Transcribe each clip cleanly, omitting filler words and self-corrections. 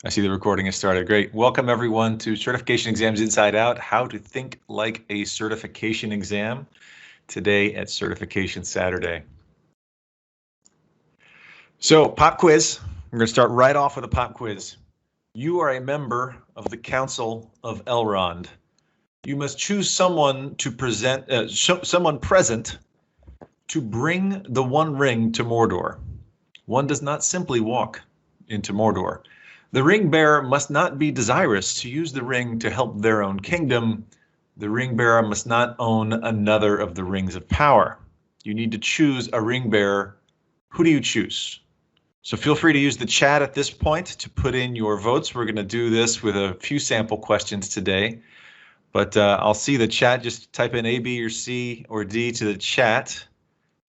I see the recording has started. Great. Welcome everyone to Certification Exams Inside Out, how to think like a certification exam, today at Certification Saturday. So pop quiz, we're going to start right off with a pop quiz. You are a member of the Council of Elrond. You must choose someone to present, someone present to bring the One Ring to Mordor. One does not simply walk into Mordor. The ring bearer must not be desirous to use the ring to help their own kingdom. The ring bearer must not own another of the rings of power. You need to choose a ring bearer. Who do you choose? So feel free to use the chat at this point to put in your votes. We're going to do this with a few sample questions today, but I'll see the chat. Just type in A, B, or C, or D to the chat,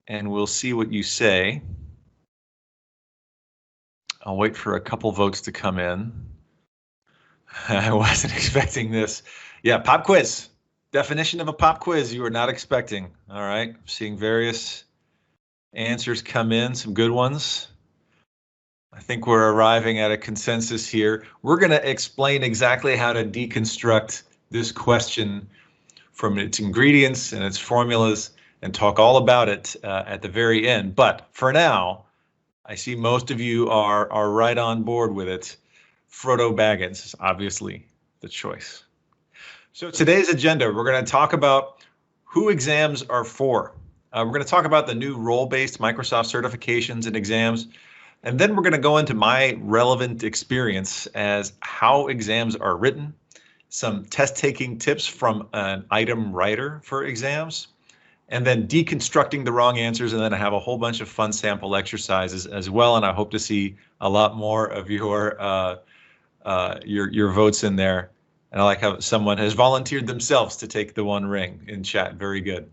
and we'll see what you say. I'll wait for a couple votes to come in. I wasn't expecting this. Yeah, pop quiz. Definition of a pop quiz you were not expecting. All right, seeing various answers come in, some good ones. I think we're arriving at a consensus here. We're going to explain exactly how to deconstruct this question from its ingredients and its formulas and talk all about it at the very end. But for now, I see most of you are right on board with it. Frodo Baggins is obviously the choice. So today's agenda, we're going to talk about who exams are for. We're going to talk about the new role-based Microsoft certifications and exams. And then we're going to go into my relevant experience as how exams are written, some test-taking tips from an item writer for exams, and then deconstructing the wrong answers, and then I have a whole bunch of fun sample exercises as well, and I hope to see a lot more of your votes in there. And I like how someone has volunteered themselves to take the One Ring in chat. Very good.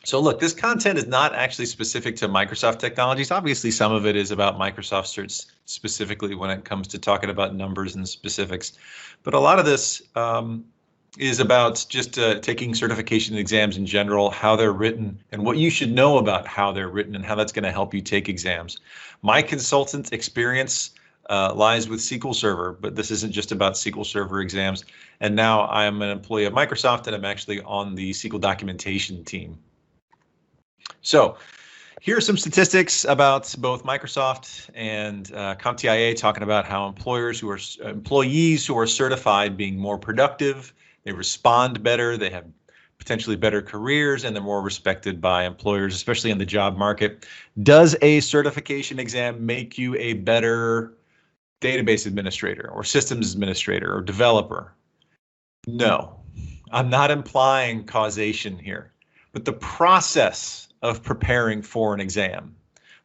So look, this content is not actually specific to Microsoft technologies. Obviously, some of it is about Microsoft certs specifically when it comes to talking about numbers and specifics, but a lot of this is about just taking certification exams in general, how they're written, and what you should know about how they're written and how that's going to help you take exams. My consultant experience lies with SQL Server, but this isn't just about SQL Server exams. And now I'm an employee of Microsoft, and I'm actually on the SQL documentation team. So here are some statistics about both Microsoft and CompTIA, talking about how employees who are certified being more productive, they respond better, they have potentially better careers, and they're more respected by employers, especially in the job market. Does a certification exam make you a better database administrator or systems administrator or developer? No, I'm not implying causation here, but the process of preparing for an exam,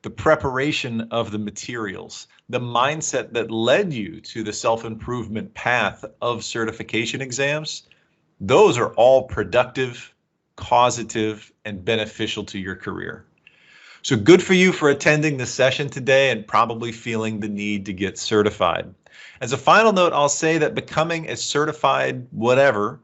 the preparation of the materials, the mindset that led you to the self-improvement path of certification exams, those are all productive, causative, and beneficial to your career. So good for you for attending the session today and probably feeling the need to get certified. As a final note, I'll say that becoming a certified whatever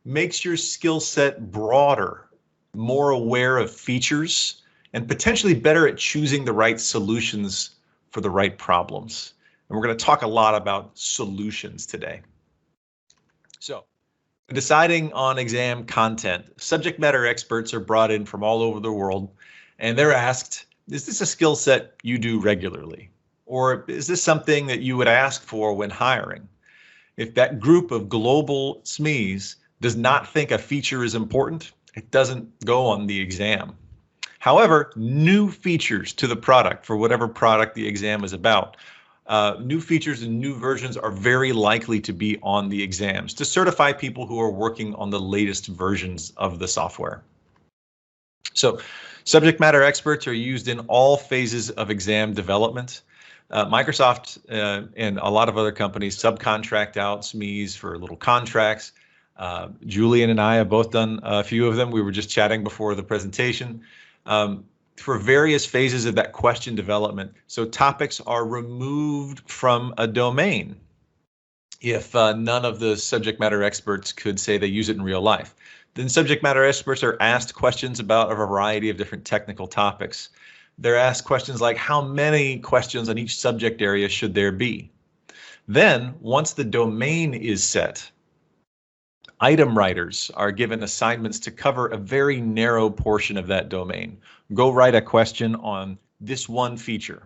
makes your skill set broader, more aware of features, and potentially better at choosing the right solutions for the right problems. And we're going to talk a lot about solutions today. So, deciding on exam content, subject matter experts are brought in from all over the world, and they're asked, is this a skill set you do regularly? Or is this something that you would ask for when hiring? If that group of global SMEs does not think a feature is important, it doesn't go on the exam. However, new features to the product, for whatever product the exam is about, new features and new versions are very likely to be on the exams to certify people who are working on the latest versions of the software. So subject matter experts are used in all phases of exam development. Microsoft and a lot of other companies subcontract out SMEs for little contracts. Julian and I have both done a few of them. We were just chatting before the presentation. For various phases of that question development. So topics are removed from a domain if none of the subject matter experts could say they use it in real life. Then subject matter experts are asked questions about a variety of different technical topics. They're asked questions like, how many questions on each subject area should there be? Then, once the domain is set, item writers are given assignments to cover a very narrow portion of that domain. Go write a question on this one feature.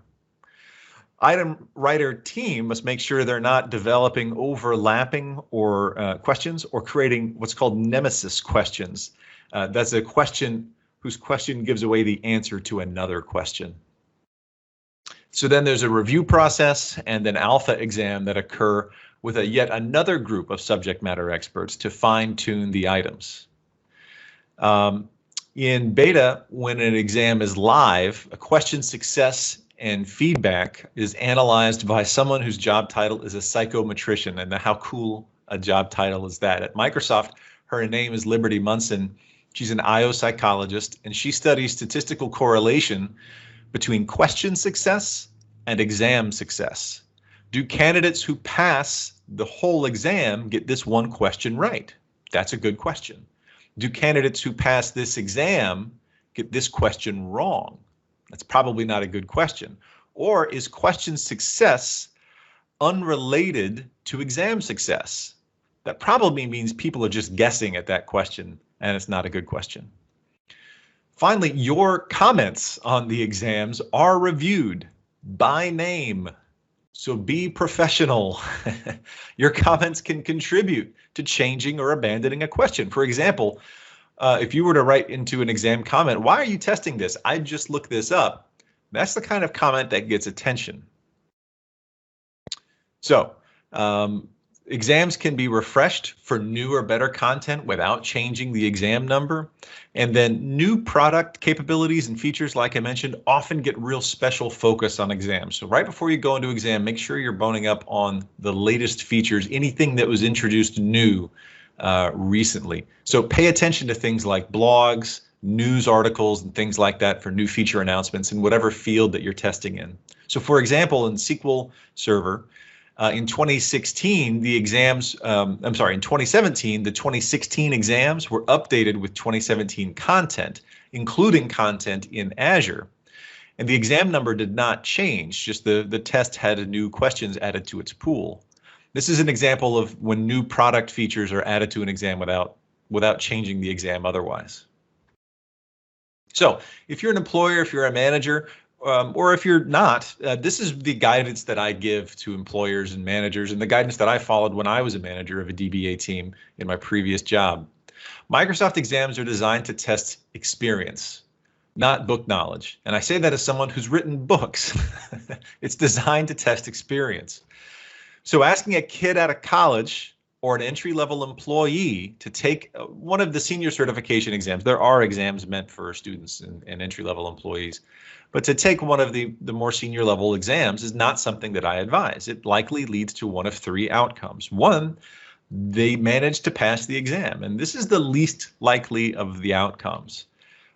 Item writer team must make sure they're not developing overlapping or questions or creating what's called nemesis questions. That's a question whose question gives away the answer to another question. So then there's a review process and an alpha exam that occur with yet another group of subject matter experts to fine-tune the items. In beta, when an exam is live, a question success and feedback is analyzed by someone whose job title is a psychometrician. And how cool a job title is that? At Microsoft, her name is Liberty Munson. She's an IO psychologist, and she studies statistical correlation between question success and exam success. Do candidates who pass the whole exam get this one question right? That's a good question. Do candidates who pass this exam get this question wrong? That's probably not a good question. Or is question success unrelated to exam success? That probably means people are just guessing at that question, and it's not a good question. Finally, your comments on the exams are reviewed by name. So be professional. Your comments can contribute to changing or abandoning a question. For example, if you were to write into an exam comment, why are you testing this? I just looked this up. That's the kind of comment that gets attention. So exams can be refreshed for new or better content without changing the exam number. And then new product capabilities and features, like I mentioned, often get real special focus on exams. So right before you go into exam, make sure you're boning up on the latest features, anything that was introduced new recently. So pay attention to things like blogs, news articles, and things like that for new feature announcements in whatever field that you're testing in. So for example, in SQL Server, in 2016, the exams, in 2017, the 2016 exams were updated with 2017 content, including content in Azure. And the exam number did not change, just the test had new questions added to its pool. This is an example of when new product features are added to an exam without changing the exam otherwise. So if you're an employer, if you're a manager, or if you're not, this is the guidance that I give to employers and managers and the guidance that I followed when I was a manager of a DBA team in my previous job. Microsoft exams are designed to test experience, not book knowledge. And I say that as someone who's written books. It's designed to test experience. So asking a kid out of college or an entry-level employee to take one of the senior certification exams, there are exams meant for students and entry-level employees, but to take one of the more senior level exams is not something that I advise. It likely leads to one of three outcomes. One, they manage to pass the exam, and this is the least likely of the outcomes.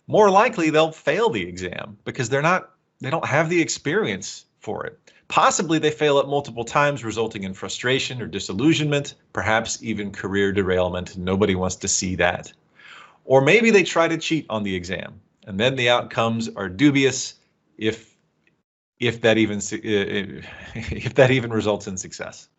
More likely they'll fail the exam because they don't have the experience for it. Possibly they fail it multiple times, resulting in frustration or disillusionment, perhaps even career derailment. Nobody wants to see that. Or maybe they try to cheat on the exam, and then the outcomes are dubious if that even results in success.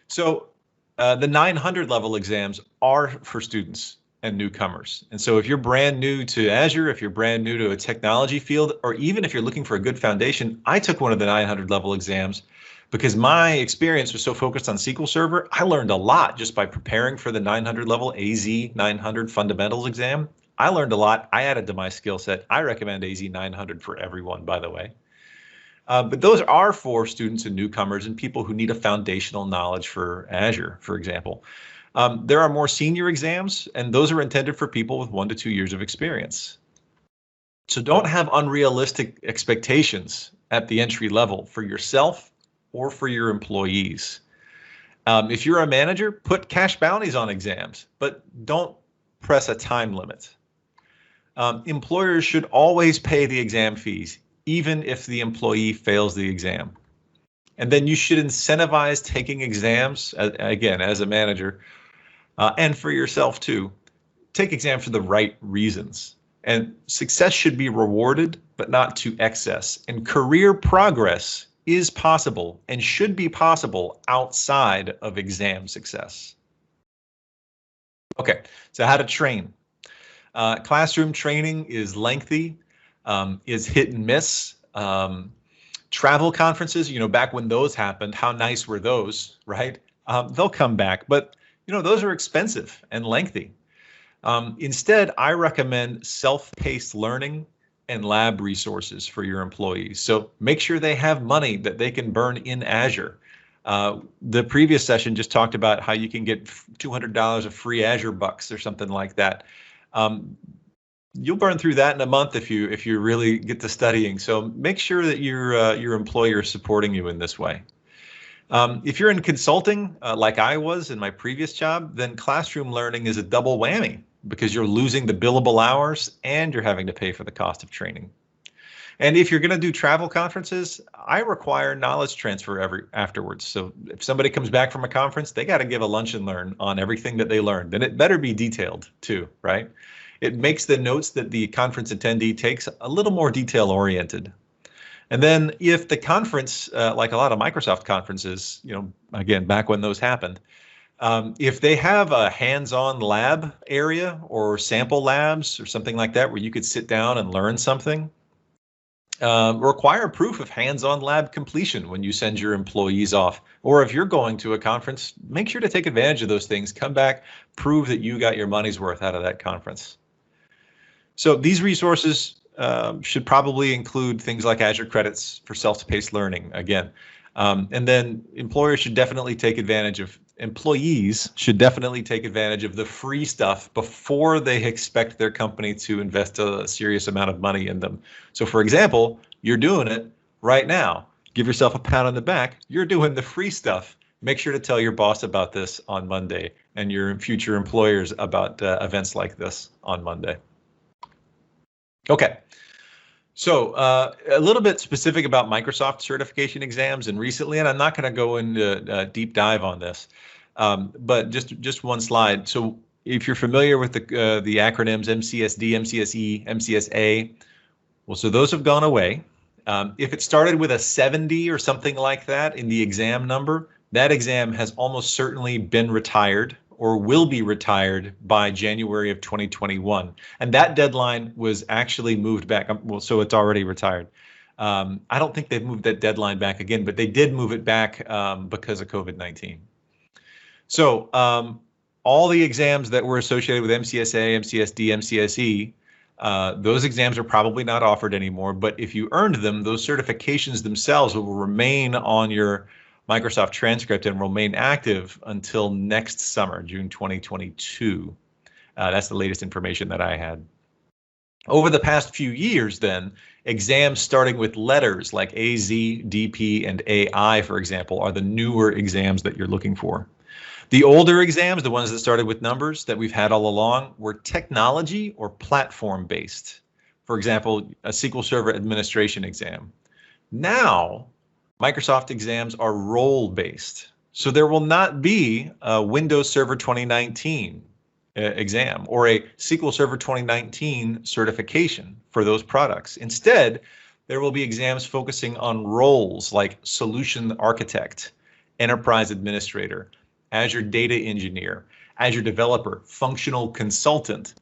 So the 900 level exams are for students and newcomers. And so if you're brand new to Azure, if you're brand new to a technology field, or even if you're looking for a good foundation, I took one of the 900 level exams because my experience was so focused on SQL Server. I learned a lot just by preparing for the 900 level AZ 900 fundamentals exam. I learned a lot. I added to my skill set. I recommend AZ 900 for everyone, by the way. But those are for students and newcomers and people who need a foundational knowledge for Azure, for example. There are more senior exams, and those are intended for people with 1 to 2 years of experience. So don't have unrealistic expectations at the entry level for yourself or for your employees. If you're a manager, put cash bounties on exams, but don't press a time limit. Employers should always pay the exam fees, even if the employee fails the exam. And then you should incentivize taking exams, again, as a manager, and for yourself too. Take exams for the right reasons. And success should be rewarded, but not to excess. And career progress is possible and should be possible outside of exam success. Okay, so how to train. Classroom training is lengthy, is hit and miss. Travel conferences, back when those happened, how nice were those, right? They'll come back, but those are expensive and lengthy. Instead, I recommend self-paced learning and lab resources for your employees. So make sure they have money that they can burn in Azure. The previous session just talked about how you can get $200 of free Azure bucks or something like that. You'll burn through that in a month if you really get to studying. So make sure that your employer is supporting you in this way. If you're in consulting, like I was in my previous job, then classroom learning is a double whammy because you're losing the billable hours and you're having to pay for the cost of training. And if you're going to do travel conferences, I require knowledge transfer afterwards. So if somebody comes back from a conference, they got to give a lunch and learn on everything that they learned. And it better be detailed too, right? It makes the notes that the conference attendee takes a little more detail oriented. And then if the conference, like a lot of Microsoft conferences, again, back when those happened, if they have a hands-on lab area or sample labs or something like that where you could sit down and learn something, require proof of hands-on lab completion when you send your employees off. Or if you're going to a conference, make sure to take advantage of those things. Come back, prove that you got your money's worth out of that conference. So these resources should probably include things like Azure credits for self-paced learning again. And then employers should definitely take advantage of, employees should definitely take advantage of the free stuff before they expect their company to invest a serious amount of money in them. So for example, you're doing it right now. Give yourself a pat on the back. You're doing the free stuff. Make sure to tell your boss about this on Monday and your future employers about events like this on Monday. Okay. So a little bit specific about Microsoft certification exams and recently, and I'm not going to go into a deep dive on this, but just one slide. So if you're familiar with the acronyms MCSD, MCSE, MCSA, well, so those have gone away. If it started with a 70 or something like that in the exam number, that exam has almost certainly been retired or will be retired by January of 2021. And that deadline was actually moved back. Well, so it's already retired. I don't think they've moved that deadline back again, but they did move it back because of COVID-19. So all the exams that were associated with MCSA, MCSD, MCSE, those exams are probably not offered anymore. But if you earned them, those certifications themselves will remain on your Microsoft transcript and remain active until next summer, June 2022. That's the latest information that I had. Over the past few years, then, exams starting with letters like AZ, DP, and AI, for example, are the newer exams that you're looking for. The older exams, the ones that started with numbers that we've had all along, were technology or platform based. For example, a SQL Server administration exam. Now, Microsoft exams are role-based, so there will not be a Windows Server 2019 exam or a SQL Server 2019 certification for those products. Instead, there will be exams focusing on roles like Solution Architect, Enterprise Administrator, Azure Data Engineer, Azure Developer, Functional Consultant.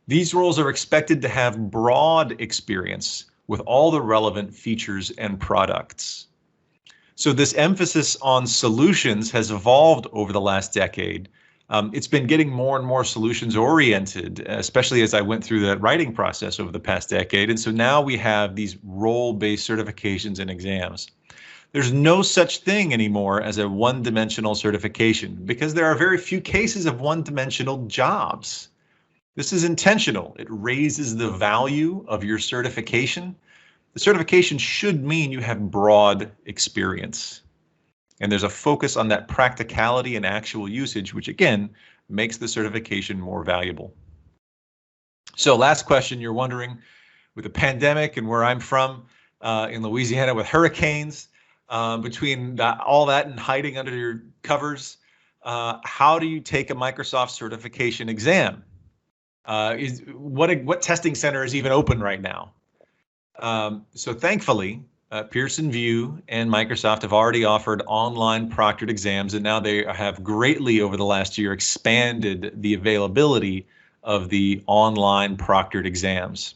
These roles are expected to have broad experience with all the relevant features and products. So this emphasis on solutions has evolved over the last decade. It's been getting more and more solutions oriented, especially as I went through that writing process over the past decade. And so now we have these role-based certifications and exams. There's no such thing anymore as a one-dimensional certification because there are very few cases of one-dimensional jobs. This is intentional. It raises the value of your certification. The certification should mean you have broad experience. And there's a focus on that practicality and actual usage, which again, makes the certification more valuable. So last question, you're wondering, with the pandemic and where I'm from in Louisiana with hurricanes, between all that and hiding under your covers, how do you take a Microsoft certification exam? What testing center is even open right now? So thankfully, Pearson VUE and Microsoft have already offered online proctored exams, and now they have greatly over the last year expanded the availability of the online proctored exams.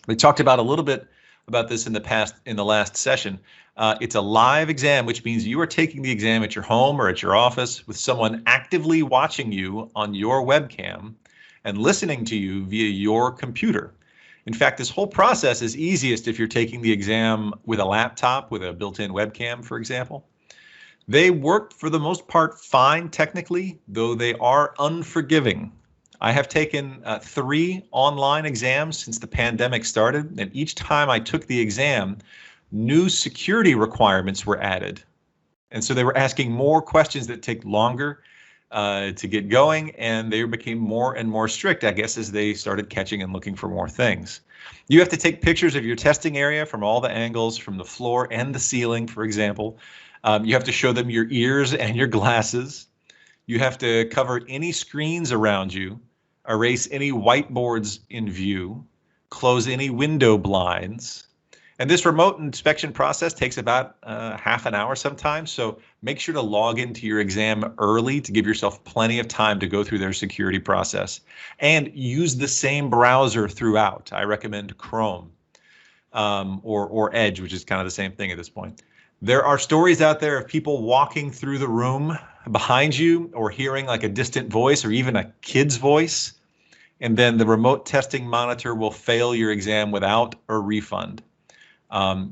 We talked about a little bit about this in the last session. It's a live exam, which means you are taking the exam at your home or at your office with someone actively watching you on your webcam and listening to you via your computer. In fact, this whole process is easiest if you're taking the exam with a laptop with a built-in webcam, for example. They work for the most part fine technically, though they are unforgiving. I have taken 3 online exams since the pandemic started, and each time I took the exam, new security requirements were added. And so they were asking more questions that take longer to get going, and they became more and more strict, I guess, as they started catching and looking for more things. You have to take pictures of your testing area from all the angles, from the floor and the ceiling, for example. You have to show them your ears and your glasses. You have to cover any screens around you, erase any whiteboards in view, close any window blinds. And this remote inspection process takes about half an hour sometimes, so make sure to log into your exam early to give yourself plenty of time to go through their security process. And use the same browser throughout. I recommend Chrome or Edge, which is kind of the same thing at this point. There are stories out there of people walking through the room behind you or hearing like a distant voice or even a kid's voice, and then the remote testing monitor will fail your exam without a refund.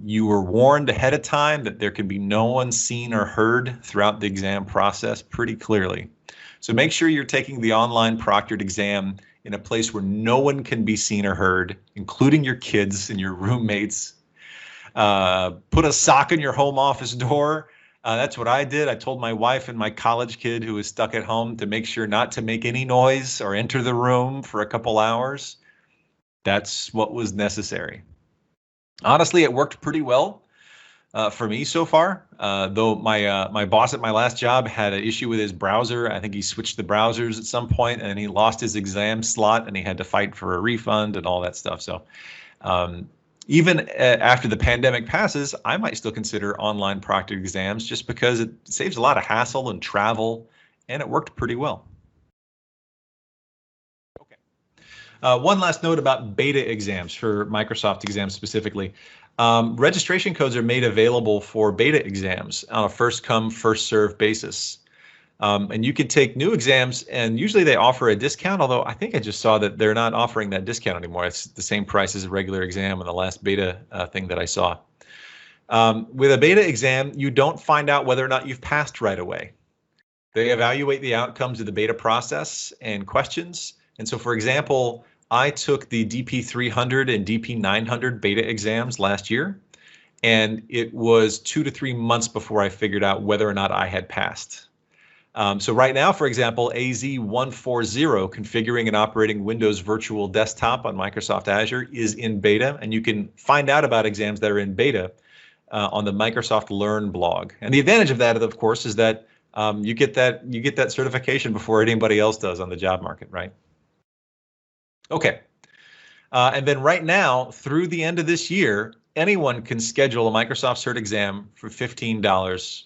You were warned ahead of time that there can be no one seen or heard throughout the exam process pretty clearly. So make sure you're taking the online proctored exam in a place where no one can be seen or heard, including your kids and your roommates. Put a sock in your home office door. That's what I did. I told my wife and my college kid who was stuck at home to make sure not to make any noise or enter the room for a couple hours. That's what was necessary. Honestly, it worked pretty well for me so far, though my boss at my last job had an issue with his browser. I think he switched the browsers at some point and he lost his exam slot and he had to fight for a refund and all that stuff. So even after the pandemic passes, I might still consider online proctored exams just because it saves a lot of hassle and travel, and it worked pretty well. One last note about beta exams for Microsoft exams specifically. Registration codes are made available for beta exams on a first come, first served basis. And you can take new exams, and usually they offer a discount, although I think I just saw that they're not offering that discount anymore. It's the same price as a regular exam in the last beta thing that I saw. With a beta exam, you don't find out whether or not you've passed right away. They evaluate the outcomes of the beta process and questions. And so, for example, I took the DP300 and DP900 beta exams last year, and it was 2 to 3 months before I figured out whether or not I had passed. So right now, for example, AZ140, configuring and operating Windows Virtual Desktop on Microsoft Azure, is in beta, and you can find out about exams that are in beta on the Microsoft Learn blog. And the advantage of that, of course, is that you get that certification before anybody else does on the job market, right? Okay, and then right now, through the end of this year, anyone can schedule a Microsoft Cert exam for $15,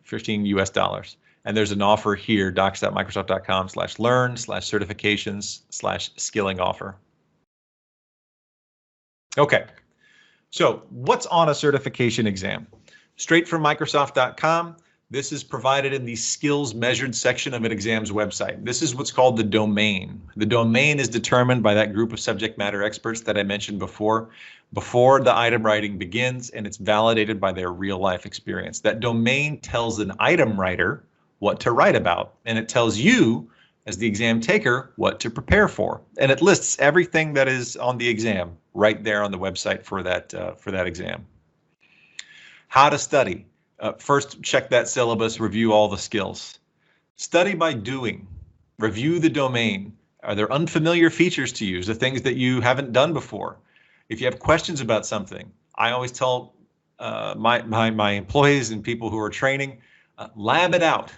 15 US dollars. And there's an offer here, docs.microsoft.com/learn/certifications/skilling offer. Okay, so what's on a certification exam? Straight from Microsoft.com. This is provided in the skills measured section of an exam's website. This is what's called the domain. The domain is determined by that group of subject matter experts that I mentioned before the item writing begins, and it's validated by their real life experience. That domain tells an item writer what to write about, and it tells you, as the exam taker, what to prepare for. And it lists everything that is on the exam right there on the website for that exam. How to study. First, check that syllabus, review all the skills. Study by doing. Review the domain. Are there unfamiliar features to use, the things that you haven't done before? If you have questions about something, I always tell my employees and people who are training, lab it out.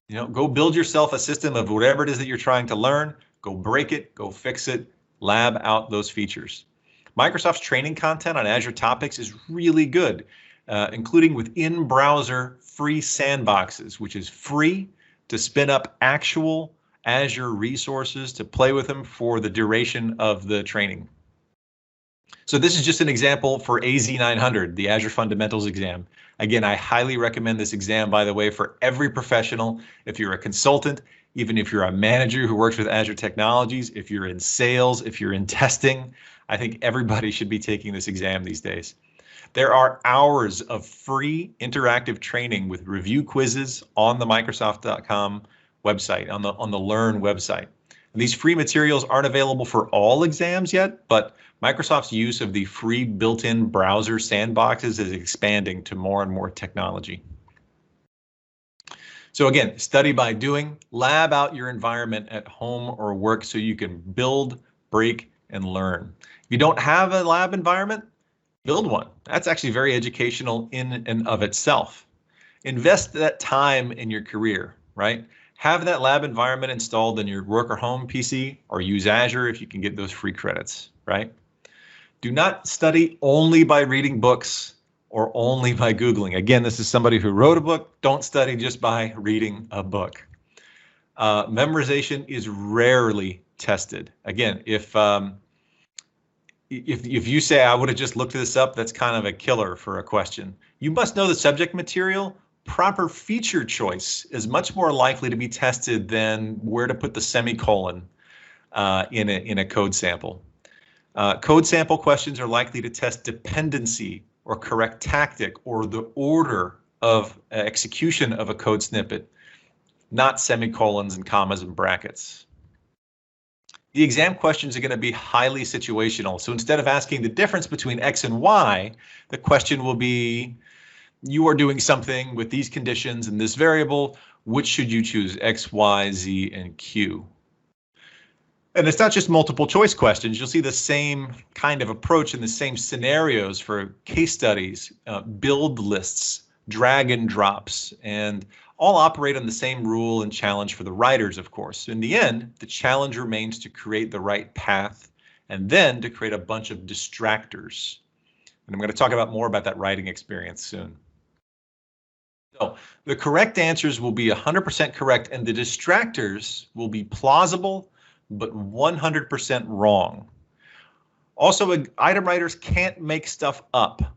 You know, go build yourself a system of whatever it is that you're trying to learn. Go break it, go fix it, lab out those features. Microsoft's training content on Azure topics is really good, including with in-browser free sandboxes, which is free to spin up actual Azure resources to play with them for the duration of the training. So this is just an example for AZ900, the Azure Fundamentals exam. Again, I highly recommend this exam, by the way, for every professional. If you're a consultant, even if you're a manager who works with Azure technologies, if you're in sales, if you're in testing, I think everybody should be taking this exam these days. There are hours of free interactive training with review quizzes on the Microsoft.com website, on the Learn website. And these free materials aren't available for all exams yet, but Microsoft's use of the free built-in browser sandboxes is expanding to more and more technology. So again, study by doing, lab out your environment at home or work so you can build, break, and learn. If you don't have a lab environment, build one. That's actually very educational in and of itself. Invest that time in your career, right? Have that lab environment installed in your work or home PC, or use Azure if you can get those free credits, right? Do not study only by reading books or only by Googling. Again, this is somebody who wrote a book. Don't study just by reading a book. Memorization is rarely tested. Again, if you say, I would have just looked this up, that's kind of a killer for a question. You must know the subject material. Proper feature choice is much more likely to be tested than where to put the semicolon in a code sample. Code sample questions are likely to test dependency or correct tactic or the order of execution of a code snippet, not semicolons and commas and brackets. The exam questions are going to be highly situational. So instead of asking the difference between X and Y, the question will be, you are doing something with these conditions and this variable, which should you choose, X, Y, Z, and Q? And it's not just multiple choice questions. You'll see the same kind of approach in the same scenarios for case studies, build lists, drag and drops, and all operate on the same rule and challenge for the writers, of course. In the end, the challenge remains to create the right path and then to create a bunch of distractors. And I'm going to talk more about that writing experience soon. So the correct answers will be 100% correct, and the distractors will be plausible but 100% wrong. Also, item writers can't make stuff up.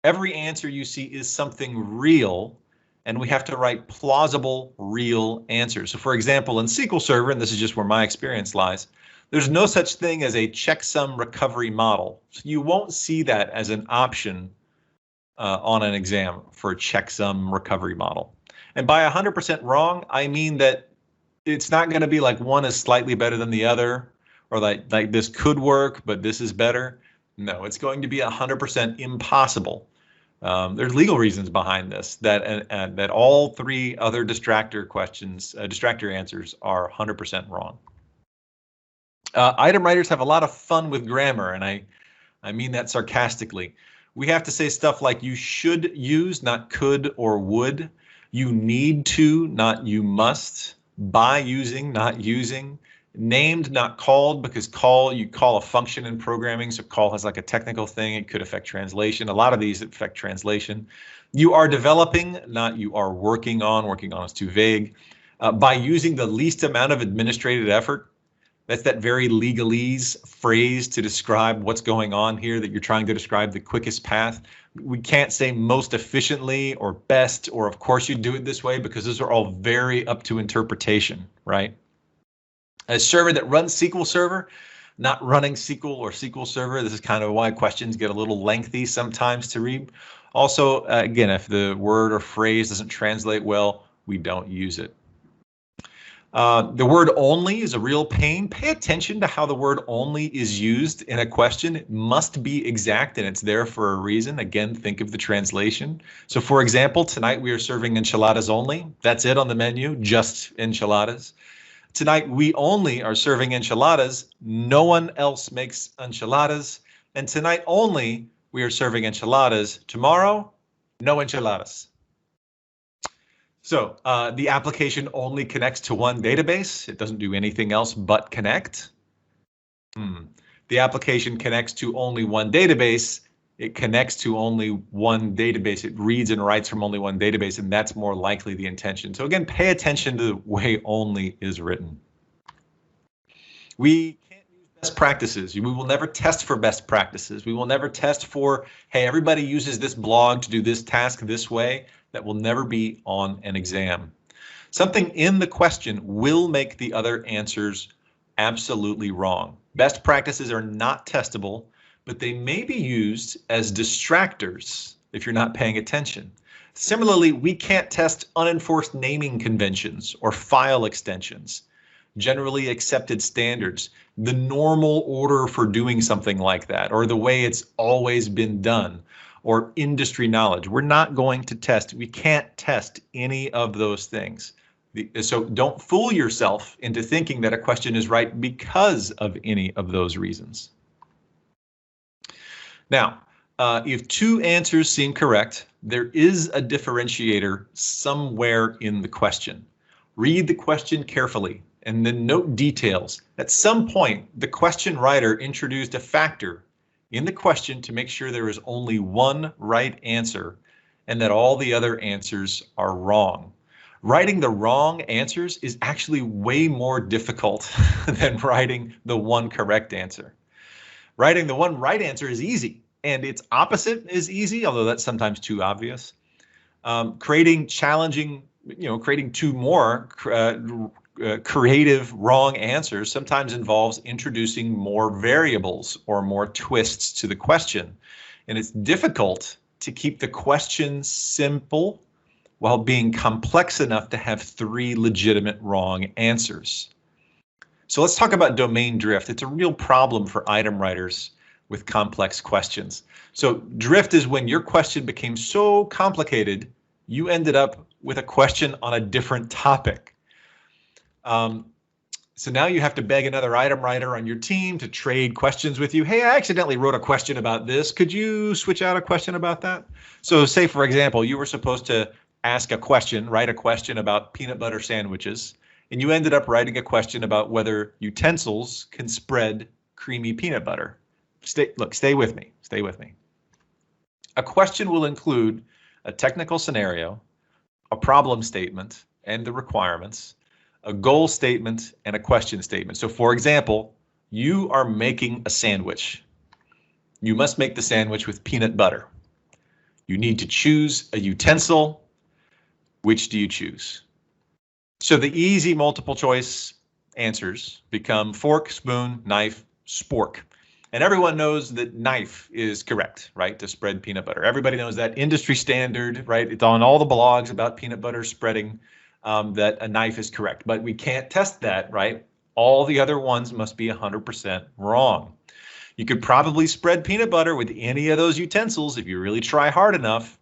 Every answer you see is something real, and we have to write plausible, real answers. So for example, in SQL Server, and this is just where my experience lies, there's no such thing as a checksum recovery model. So you won't see that as an option on an exam for a checksum recovery model. And by 100% wrong, I mean that it's not going to be like one is slightly better than the other, or like this could work, but this is better. No, it's going to be 100% impossible. There's legal reasons behind this, that all three other distractor questions, distractor answers are 100% wrong. Item writers have a lot of fun with grammar, and I mean that sarcastically. We have to say stuff like you should use, not could or would. You need to, not you must. By using, not using. Named, not called, because you call a function in programming, so call has like a technical thing. It could affect translation. A lot of these affect translation. You are developing, not you are working on. Working on is too vague. By using the least amount of administrative effort. That's that very legalese phrase to describe what's going on here, that you're trying to describe the quickest path. We can't say most efficiently or best, or of course you do it this way, because those are all very up to interpretation, right? A server that runs SQL Server, not running SQL or SQL Server. This is kind of why questions get a little lengthy sometimes to read. Also, again, if the word or phrase doesn't translate well, we don't use it. The word only is a real pain. Pay attention to how the word only is used in a question. It must be exact, and it's there for a reason. Again, think of the translation. So for example, tonight we are serving enchiladas only. That's it on the menu, just enchiladas. Tonight we only are serving enchiladas. No one else makes enchiladas. And tonight only we are serving enchiladas. Tomorrow, no enchiladas. So the application only connects to one database. It doesn't do anything else but connect. The application connects to only one database. It connects to only one database. It reads and writes from only one database, and that's more likely the intention. So again, pay attention to the way only is written. We can't use best practices. We will never test for best practices. We will never test for, hey, everybody uses this blog to do this task this way. That will never be on an exam. Something in the question will make the other answers absolutely wrong. Best practices are not testable, but they may be used as distractors if you're not paying attention. Similarly, we can't test unenforced naming conventions or file extensions, generally accepted standards, the normal order for doing something like that, or the way it's always been done, or industry knowledge. We're not going to test. We can't test any of those things. So don't fool yourself into thinking that a question is right because of any of those reasons. Now, if two answers seem correct, there is a differentiator somewhere in the question. Read the question carefully and then note details. At some point, the question writer introduced a factor in the question to make sure there is only one right answer and that all the other answers are wrong. Writing the wrong answers is actually way more difficult than writing the one correct answer. Writing the one right answer is easy, and its opposite is easy, although that's sometimes too obvious. Creating two more creative wrong answers sometimes involves introducing more variables or more twists to the question. And it's difficult to keep the question simple while being complex enough to have three legitimate wrong answers. So let's talk about domain drift. It's a real problem for item writers with complex questions. So drift is when your question became so complicated, you ended up with a question on a different topic. So now you have to beg another item writer on your team to trade questions with you. Hey, I accidentally wrote a question about this. Could you switch out a question about that? So say, for example, you were supposed to ask a question, write a question about peanut butter sandwiches, and you ended up writing a question about whether utensils can spread creamy peanut butter. Stay with me. Stay with me. A question will include a technical scenario, a problem statement and the requirements, a goal statement, and a question statement. So for example, you are making a sandwich. You must make the sandwich with peanut butter. You need to choose a utensil. Which do you choose? So the easy multiple choice answers become fork, spoon, knife, spork. And everyone knows that knife is correct, right, to spread peanut butter. Everybody knows that industry standard, right? It's on all the blogs about peanut butter spreading that a knife is correct. But we can't test that, right? All the other ones must be 100% wrong. You could probably spread peanut butter with any of those utensils if you really try hard enough.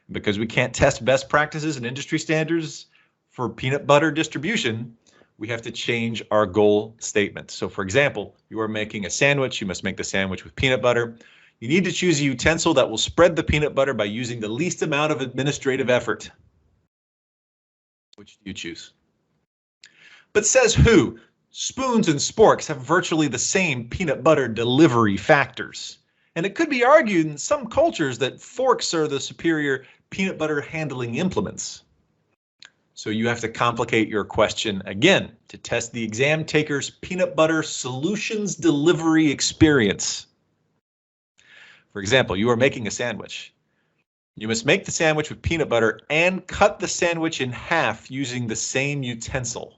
Because we can't test best practices and industry standards for peanut butter distribution, we have to change our goal statement. So for example, you are making a sandwich. You must make the sandwich with peanut butter. You need to choose a utensil that will spread the peanut butter by using the least amount of administrative effort. Which do you choose? But says who? Spoons and sporks have virtually the same peanut butter delivery factors. And it could be argued in some cultures that forks are the superior peanut butter handling implements. So you have to complicate your question again to test the exam taker's peanut butter solutions delivery experience. For example, you are making a sandwich. You must make the sandwich with peanut butter and cut the sandwich in half using the same utensil.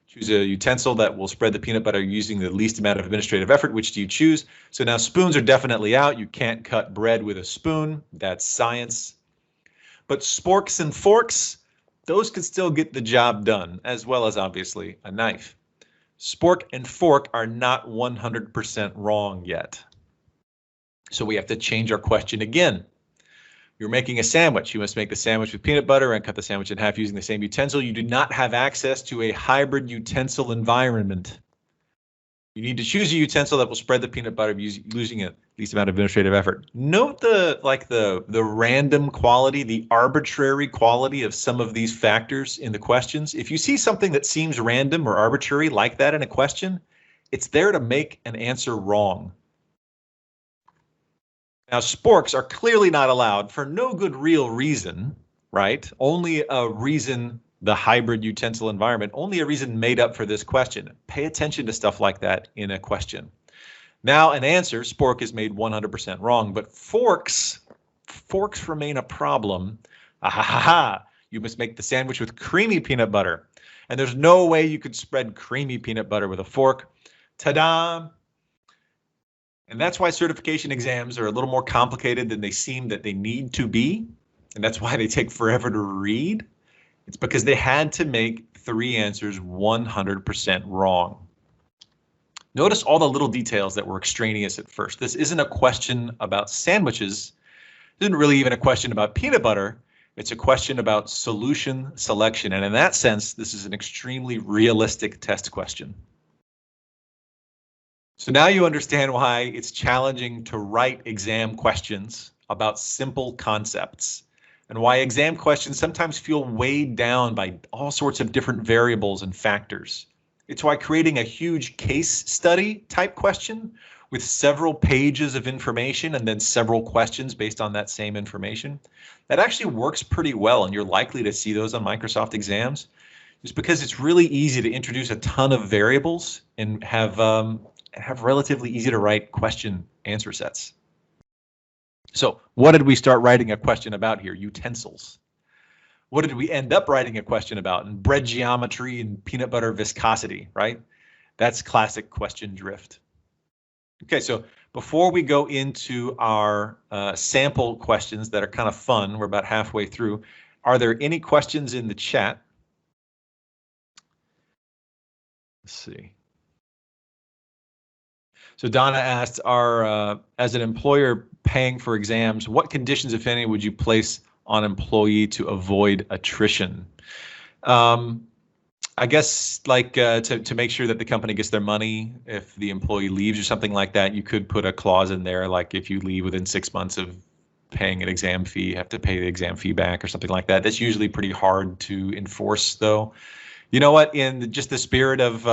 Choose a utensil that will spread the peanut butter using the least amount of administrative effort. Which do you choose? So now spoons are definitely out. You can't cut bread with a spoon. That's science. But sporks and forks, those could still get the job done, as well as obviously a knife. Spork and fork are not 100% wrong yet. So we have to change our question again. You're making a sandwich. You must make the sandwich with peanut butter and cut the sandwich in half using the same utensil. You do not have access to a hybrid utensil environment. You need to choose a utensil that will spread the peanut butter using a least amount of administrative effort. Note the random quality, the arbitrary quality of some of these factors in the questions. If you see something that seems random or arbitrary like that in a question, It's there to make an answer wrong. Now, sporks are clearly not allowed for no good real reason, right? Only a reason, the hybrid utensil environment, only a reason made up for this question. Pay attention to stuff like that in a question. Now, an answer, spork, is made 100% wrong, but forks remain a problem. You must make the sandwich with creamy peanut butter. And there's no way you could spread creamy peanut butter with a fork. Ta-da! And that's why certification exams are a little more complicated than they seem that they need to be. And that's why they take forever to read. It's because they had to make 3 answers 100% wrong. Notice all the little details that were extraneous at first. This isn't a question about sandwiches. It isn't really even a question about peanut butter. It's a question about solution selection. And in that sense, this is an extremely realistic test question. So now you understand why it's challenging to write exam questions about simple concepts, and why exam questions sometimes feel weighed down by all sorts of different variables and factors. It's why creating a huge case study type question with several pages of information and then several questions based on that same information, that actually works pretty well, and you're likely to see those on Microsoft exams, just because it's really easy to introduce a ton of variables and have relatively easy to write question answer sets. So what did we start writing a question about here? Utensils. What did we end up writing a question about? And bread geometry and peanut butter viscosity, right? That's classic question drift. Okay, so before we go into our sample questions that are kind of fun, we're about halfway through. Are there any questions in the chat? Let's see. So Donna asked, as an employer paying for exams, what conditions, if any, would you place on employee to avoid attrition? I guess like to make sure that the company gets their money if the employee leaves or something like that, you could put a clause in there, like if you leave within 6 months of paying an exam fee, you have to pay the exam fee back or something like that. That's usually pretty hard to enforce, though. You know what? In just the spirit of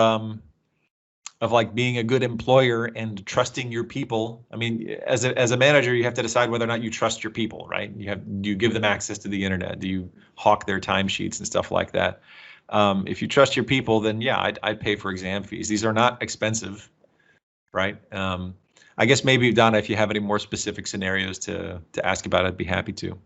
like being a good employer and trusting your people. I mean, as a manager, you have to decide whether or not you trust your people, right? Do you give them access to the internet? Do you hawk their timesheets and stuff like that? If you trust your people, then yeah, I'd pay for exam fees. These are not expensive, right? I guess maybe, Donna, if you have any more specific scenarios to ask about, I'd be happy to.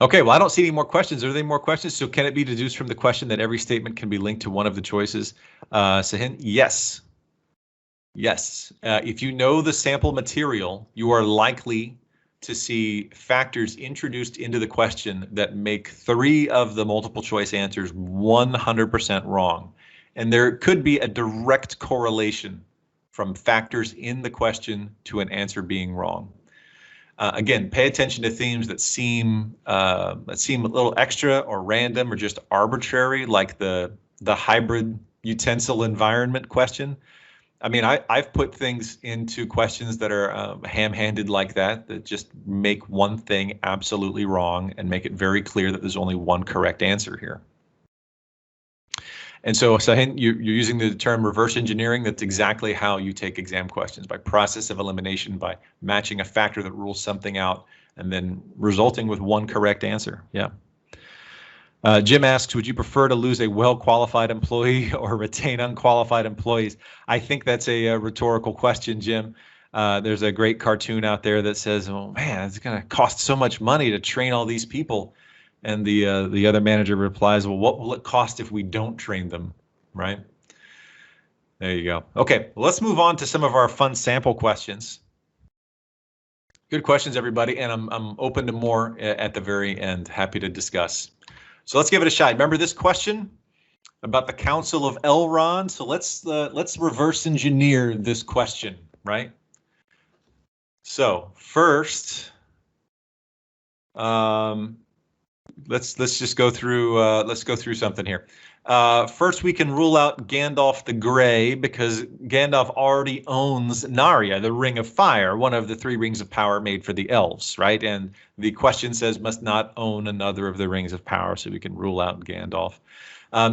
Okay, well, I don't see any more questions. Are there any more questions? So can it be deduced from the question that every statement can be linked to one of the choices? Sahin, yes. Yes. If you know the sample material, you are likely to see factors introduced into the question that make 3 of the multiple choice answers 100% wrong. And there could be a direct correlation from factors in the question to an answer being wrong. Again, pay attention to themes that seem a little extra or random or just arbitrary, like the hybrid utensil environment question. I mean, I've put things into questions that are ham-handed like that just make one thing absolutely wrong and make it very clear that there's only one correct answer here. And so, Sahin, you're using the term reverse engineering. That's exactly how you take exam questions, by process of elimination, by matching a factor that rules something out and then resulting with one correct answer. Yeah. Jim asks, would you prefer to lose a well-qualified employee or retain unqualified employees? I think that's a rhetorical question, Jim. There's a great cartoon out there that says, oh man, it's going to cost so much money to train all these people. And the other manager replies, well, what will it cost if we don't train them, right? There you go. Okay, well, let's move on to some of our fun sample questions. Good questions, everybody, and I'm open to more at the very end. Happy to discuss. So let's give it a shot. Remember this question about the Council of Elrond? So let's reverse engineer this question, right? So first, let's just go through something here. First, we can rule out Gandalf the Grey because Gandalf already owns Narya, the Ring of Fire, one of the 3 rings of power made for the elves, right? And the question says must not own another of the rings of power, so we can rule out Gandalf.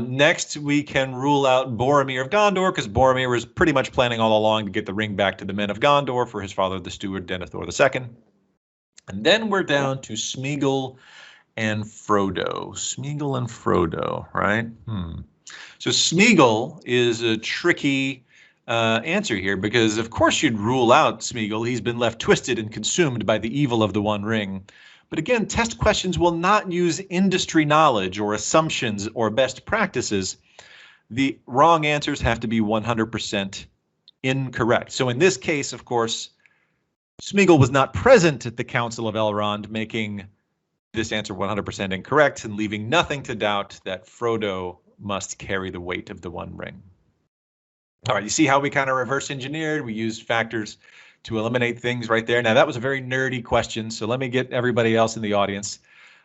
Next, we can rule out Boromir of Gondor because Boromir was pretty much planning all along to get the ring back to the men of Gondor for his father, the steward Denethor II. And then we're down to Smeagol and Frodo. Smeagol and Frodo, right? So Smeagol is a tricky answer here because, of course, you'd rule out Smeagol. He's been left twisted and consumed by the evil of the One Ring. But again, test questions will not use industry knowledge or assumptions or best practices. The wrong answers have to be 100% incorrect. So in this case, of course, Smeagol was not present at the Council of Elrond, making this answer 100% incorrect and leaving nothing to doubt that Frodo must carry the weight of the One Ring. All right, you see how we kind of reverse engineered? We used factors to eliminate things right there. Now, that was a very nerdy question, so let me get everybody else in the audience.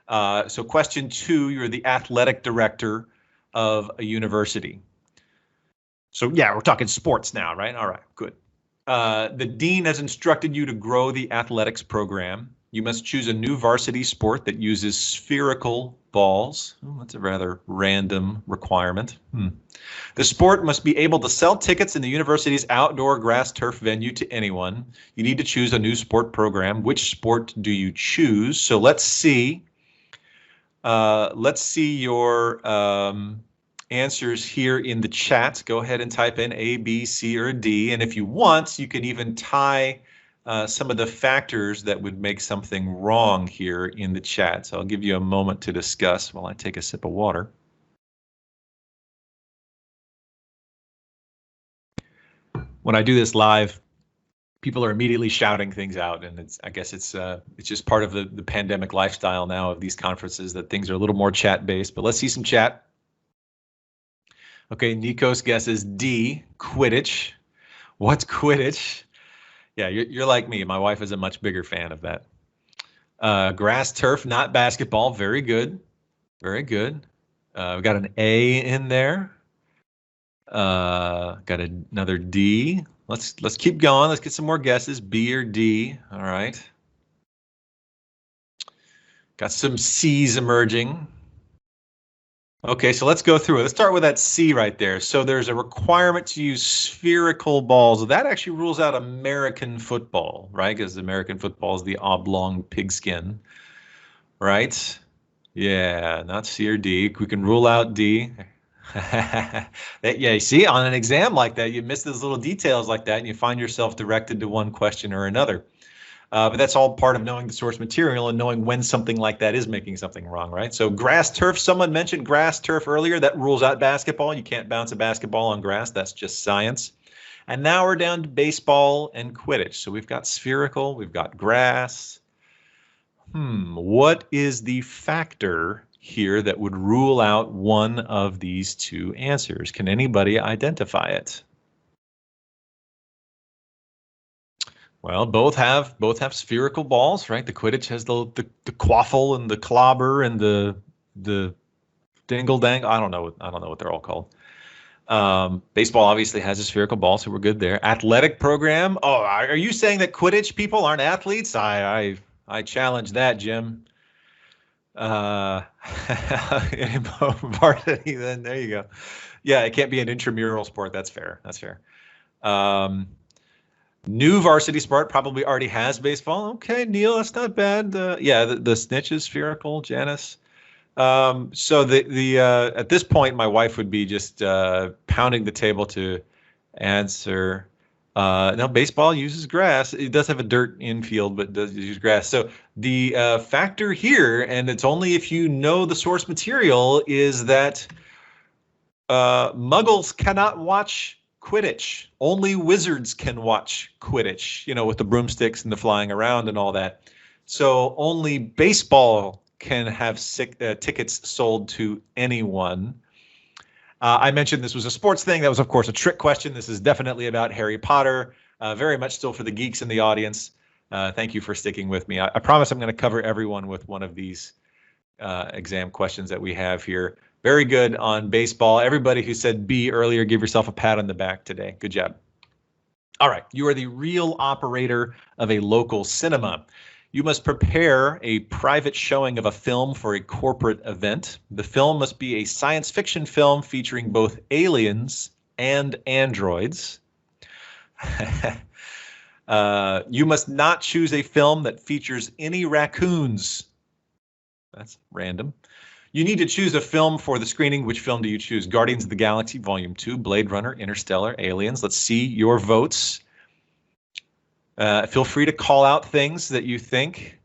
So question 2, you're the athletic director of a university. So yeah, we're talking sports now, right? All right, good. The dean has instructed you to grow the athletics program. You must choose a new varsity sport that uses spherical balls. Oh, that's a rather random requirement. The sport must be able to sell tickets in the university's outdoor grass turf venue to anyone. You need to choose a new sport program. Which sport do you choose? So let's see. Let's see your answers here in the chat. Go ahead and type in A, B, C, or D. And if you want, you can even tie some of the factors that would make something wrong here in the chat. So I'll give you a moment to discuss while I take a sip of water. When I do this live, people are immediately shouting things out, and I guess it's just part of the pandemic lifestyle now of these conferences that things are a little more chat based. But let's see some chat. Okay, Nikos guesses D, Quidditch. What's Quidditch? Yeah, you're like me. My wife is a much bigger fan of that. Grass turf, not basketball. Very good. Very good. We got an A in there. Got another D. Let's keep going. Let's get some more guesses. B or D. All right. Got some C's emerging. Okay, so let's go through it. Let's start with that C right there. So there's a requirement to use spherical balls. That actually rules out American football, right? Because American football is the oblong pigskin, right? Yeah, not C or D. We can rule out D. Yeah, you see, on an exam like that, you miss those little details like that, and you find yourself directed to one question or another. But that's all part of knowing the source material and knowing when something like that is making something wrong, right? So grass turf, someone mentioned grass turf earlier. That rules out basketball. You can't bounce a basketball on grass. That's just science. And now we're down to baseball and Quidditch. So we've got spherical, we've got grass. What is the factor here that would rule out one of these two answers? Can anybody identify it? Well, both have spherical balls, right? The Quidditch has the quaffle and the clobber and the dingle dang. I don't know what they're all called. Baseball obviously has a spherical ball, so we're good there. Athletic program. Oh, are you saying that Quidditch people aren't athletes? I challenge that, Jim. Varsity, then there you go. Yeah, it can't be an intramural sport. That's fair. That's fair. New varsity sport probably already has baseball. Okay, Neil, that's not bad. Yeah, the snitch is spherical, Janice. So at this point, my wife would be just pounding the table to answer. Now, baseball uses grass. It does have a dirt infield, but does use grass. So the factor here, and it's only if you know the source material, is that Muggles cannot watch Quidditch. Only wizards can watch Quidditch, with the broomsticks and the flying around and all that. So only baseball can have tickets sold to anyone. I mentioned this was a sports thing. That was, of course, a trick question. This is definitely about Harry Potter, very much still for the geeks in the audience. Thank you for sticking with me. I promise I'm going to cover everyone with one of these exam questions that we have here. Very good on baseball. Everybody who said B earlier, give yourself a pat on the back today. Good job. All right, you are the real operator of a local cinema. You must prepare a private showing of a film for a corporate event. The film must be a science fiction film featuring both aliens and androids. You must not choose a film that features any raccoons. That's random. You need to choose a film for the screening. Which film do you choose? Guardians of the Galaxy Volume 2, Blade Runner, Interstellar, Aliens. Let's see your votes. Feel free to call out things that you think.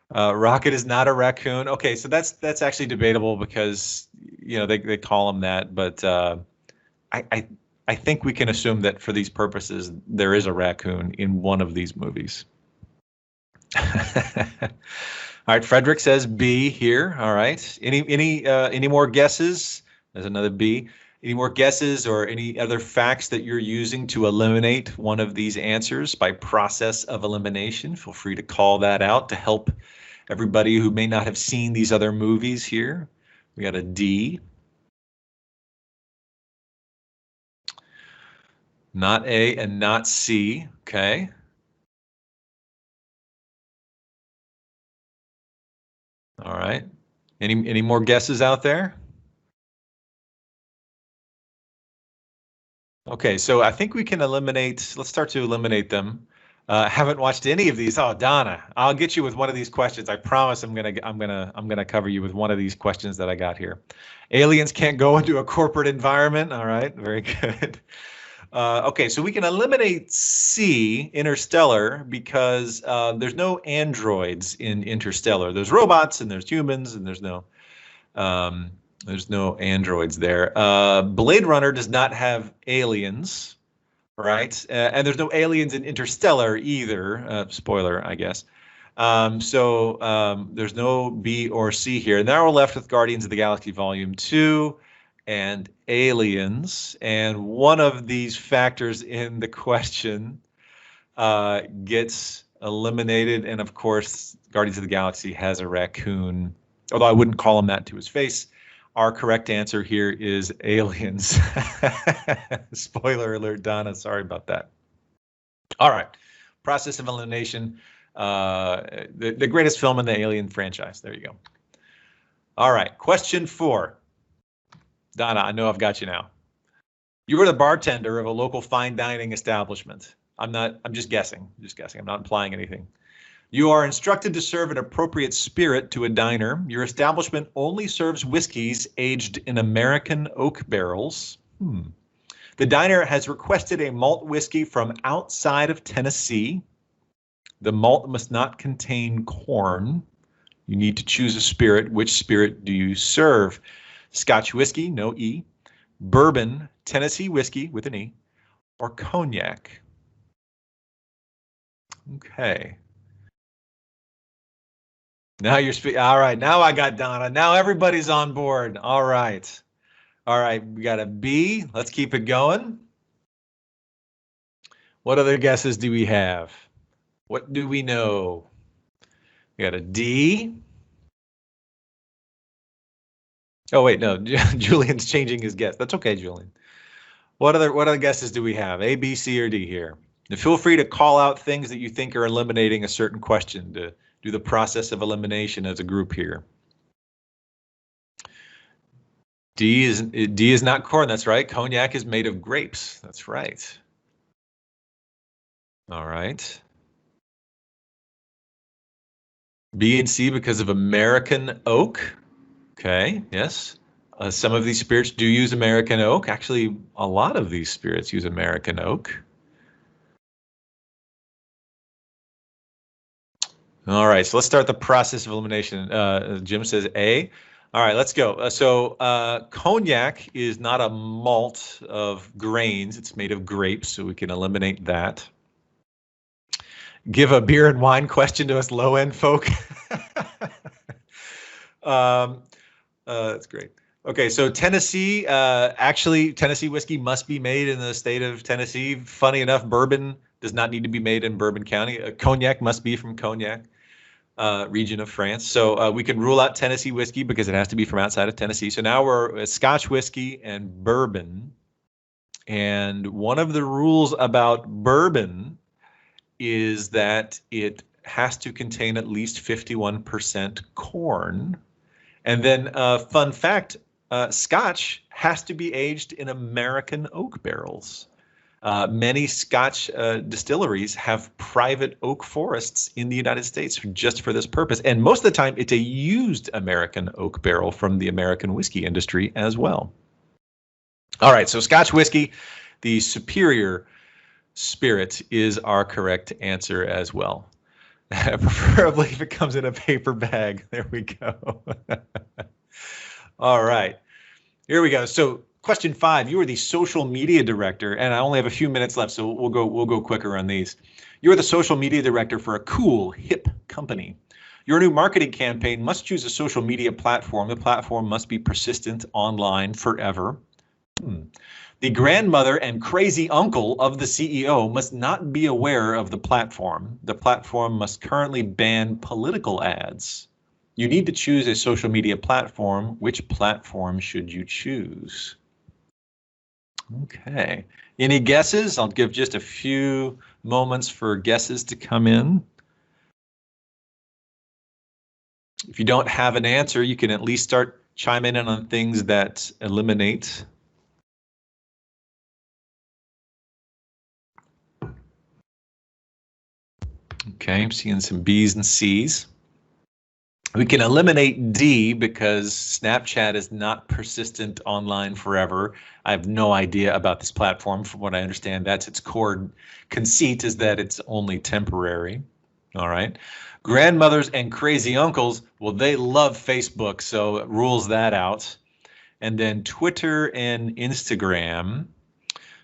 Rocket is not a raccoon. Okay, so that's actually debatable because they call him that, but I think we can assume that for these purposes there is a raccoon in one of these movies. All right, Frederick says B here. All right. Any more guesses? There's another B. Any more guesses or any other facts that you're using to eliminate one of these answers by process of elimination? Feel free to call that out to help everybody who may not have seen these other movies here. We got a D. Not A and not C. Okay. All right. Any more guesses out there? Okay, so I think we can eliminate. Let's start to eliminate them. Haven't watched any of these. Oh, Donna, I'll get you with one of these questions. I promise. I'm gonna cover you with one of these questions that I got here. Aliens can't go into a corporate environment. All right, very good. Okay, so we can eliminate C, Interstellar, because there's no androids in Interstellar. There's robots and there's humans and there's no androids there. Blade Runner does not have aliens, right? And there's no aliens in Interstellar either. Spoiler, I guess. So there's no B or C here. Now we're left with Guardians of the Galaxy Volume 2 and aliens. And one of these factors in the question gets eliminated. And of course, Guardians of the Galaxy has a raccoon, although I wouldn't call him that to his face. Our correct answer here is aliens. Spoiler alert, Donna. Sorry about that. All right. Process of elimination. The greatest film in the Alien franchise. There you go. All right. Question 4. Donna, I know I've got you now. You were the bartender of a local fine dining establishment. I'm just guessing. I'm not implying anything. You are instructed to serve an appropriate spirit to a diner. Your establishment only serves whiskeys aged in American oak barrels. The diner has requested a malt whiskey from outside of Tennessee. The malt must not contain corn. You need to choose a spirit. Which spirit do you serve? Scotch whiskey, no E. Bourbon, Tennessee whiskey with an E. Or cognac. Okay. Now you're speaking. All right. Now I got Donna. Now everybody's on board. All right. All right. We got a B. Let's keep it going. What other guesses do we have? What do we know? We got a D. Oh, wait, no. Julian's changing his guess. That's okay, Julian. What other guesses do we have? A, B, C, or D here? Now feel free to call out things that you think are eliminating a certain question to do the process of elimination as a group here. D is not corn. That's right. Cognac is made of grapes. That's right. All right. B and C because of American oak. Okay. Yes. Some of these spirits do use American oak. Actually, a lot of these spirits use American oak. All right, so let's start the process of elimination. Jim says A. All right, let's go. Cognac is not a malt of grains. It's made of grapes, so we can eliminate that. Give a beer and wine question to us low-end folk. That's great. Okay, so Tennessee, actually, Tennessee whiskey must be made in the state of Tennessee. Funny enough, bourbon does not need to be made in Bourbon County. Cognac must be from Cognac. region of France. So we can rule out Tennessee whiskey because it has to be from outside of Tennessee. So now we're at Scotch whiskey and bourbon. And one of the rules about bourbon is that it has to contain at least 51% corn. And then fun fact, Scotch has to be aged in American oak barrels. Many Scotch distilleries have private oak forests in the United States just for this purpose. And most of the time, it's a used American oak barrel from the American whiskey industry as well. All right, so Scotch whiskey, the superior spirit, is our correct answer as well. Preferably if it comes in a paper bag. There we go. All right, here we go. So question 5, you are the social media director, and I only have a few minutes left, so we'll go quicker on these. You're the social media director for a cool, hip company. Your new marketing campaign must choose a social media platform. The platform must be persistent online forever. The grandmother and crazy uncle of the CEO must not be aware of the platform. The platform must currently ban political ads. You need to choose a social media platform. Which platform should you choose? Okay. Any guesses? I'll give just a few moments for guesses to come in. If you don't have an answer, you can at least start chiming in on things that eliminate. Okay, I'm seeing some B's and C's. We can eliminate D because Snapchat is not persistent online forever. I have no idea about this platform. From what I understand, that's its core conceit, is that it's only temporary. All right. Grandmothers and crazy uncles, well, they love Facebook, so it rules that out. And then Twitter and Instagram.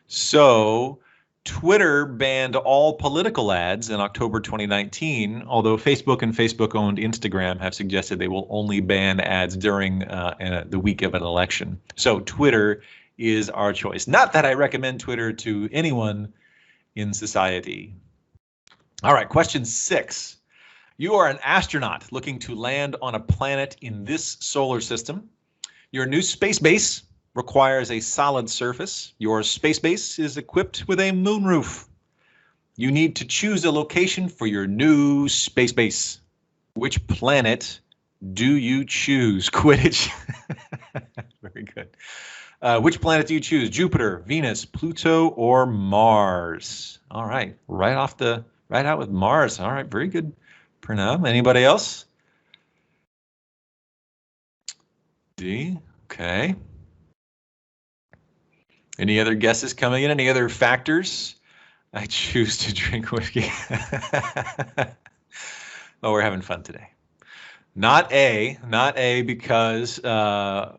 So Twitter banned all political ads in October 2019, although Facebook and Facebook-owned Instagram have suggested they will only ban ads during the week of an election. So Twitter is our choice. Not that I recommend Twitter to anyone in society. All right, question 6. You are an astronaut looking to land on a planet in this solar system. Your new space base requires a solid surface. Your space base is equipped with a moonroof. You need to choose a location for your new space base. Which planet do you choose? Quidditch. Very good. Which planet do you choose? Jupiter, Venus, Pluto, or Mars? All right, right out with Mars. All right, very good, Pranav. Anybody else? D. Okay. Any other guesses coming in? Any other factors? I choose to drink whiskey. Oh, we're having fun today. Not A because, well,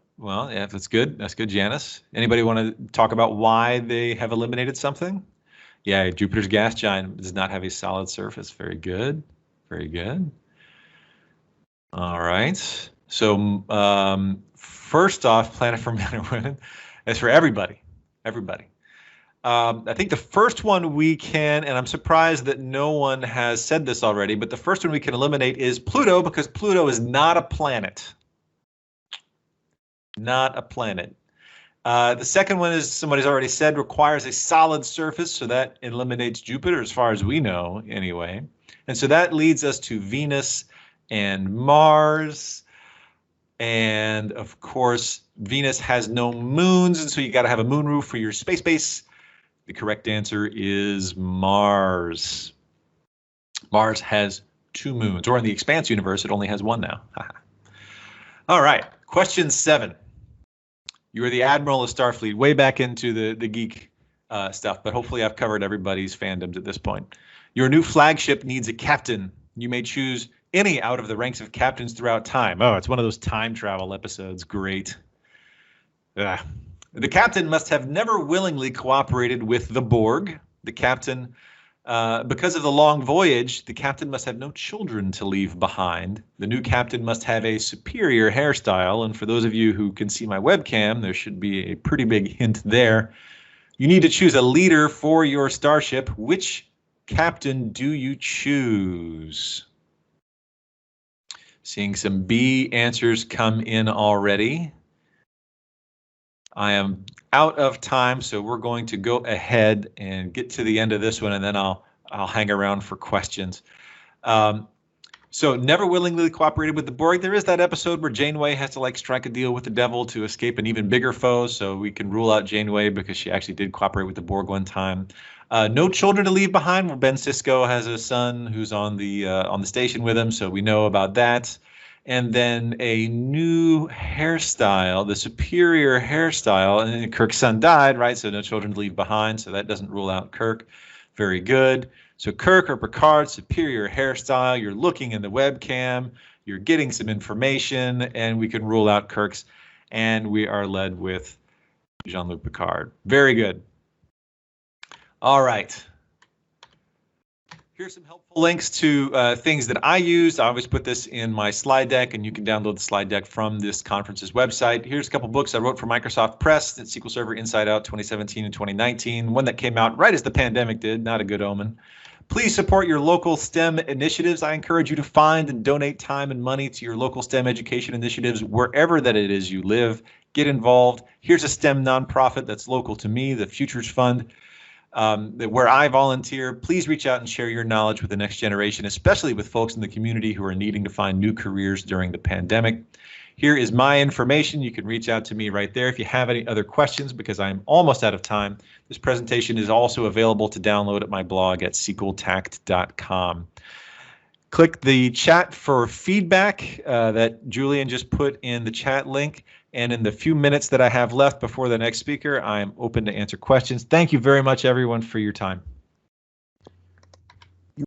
yeah, that's good. That's good, Janice. Anybody want to talk about why they have eliminated something? Yeah, Jupiter's gas giant does not have a solid surface. Very good. Very good. All right. So first off, Planet for Men and Women is for everybody. Everybody. I think the first one we can, and I'm surprised that no one has said this already, but the first one we can eliminate is Pluto, because Pluto is not a planet. Not a planet. The second one is, somebody's already said, requires a solid surface, so that eliminates Jupiter as far as we know anyway. And so that leads us to Venus and Mars. And of course, Venus has no moons, and so you got to have a moonroof for your space base. The correct answer is Mars. Mars has 2 moons, or in the Expanse universe, it only has 1 now. All right, question 7. You are the Admiral of Starfleet, way back into the geek stuff, but hopefully I've covered everybody's fandoms at this point. Your new flagship needs a captain. You may choose any out of the ranks of captains throughout time. Oh, it's one of those time travel episodes. Great. The captain must have never willingly cooperated with the Borg. The captain, because of the long voyage, the captain must have no children to leave behind. The new captain must have a superior hairstyle. And for those of you who can see my webcam, there should be a pretty big hint there. You need to choose a leader for your starship. Which captain do you choose? Seeing some B answers come in already. I am out of time, so we're going to go ahead and get to the end of this one, and then I'll hang around for questions. So never willingly cooperated with the Borg. There is that episode where Janeway has to like strike a deal with the devil to escape an even bigger foe. So we can rule out Janeway because she actually did cooperate with the Borg one time. No children to leave behind. Well, Ben Sisko has a son who's on the station with him, so we know about that. And then a new hairstyle, the superior hairstyle, and Kirk's son died, right? So no children to leave behind. So that doesn't rule out Kirk. Very good. So Kirk or Picard, superior hairstyle. You're looking in the webcam. You're getting some information, and we can rule out Kirk's. And we are led with Jean-Luc Picard. Very good. All right. Here's some helpful links to things that I use. I always put this in my slide deck, and you can download the slide deck from this conference's website. Here's a couple books I wrote for Microsoft Press, SQL Server Inside Out 2017 and 2019, one that came out right as the pandemic did, not a good omen. Please support your local STEM initiatives. I encourage you to find and donate time and money to your local STEM education initiatives wherever that it is you live. Get involved. Here's a STEM nonprofit that's local to me, the Futures Fund, where I volunteer. Please reach out and share your knowledge with the next generation, especially with folks in the community who are needing to find new careers during the pandemic. Here is my information. You can reach out to me right there if you have any other questions, because I'm almost out of time. This presentation is also available to download at my blog at sqltact.com. Click the chat for feedback that Julian just put in the chat link. And in the few minutes that I have left before the next speaker, I'm open to answer questions. Thank you very much, everyone, for your time.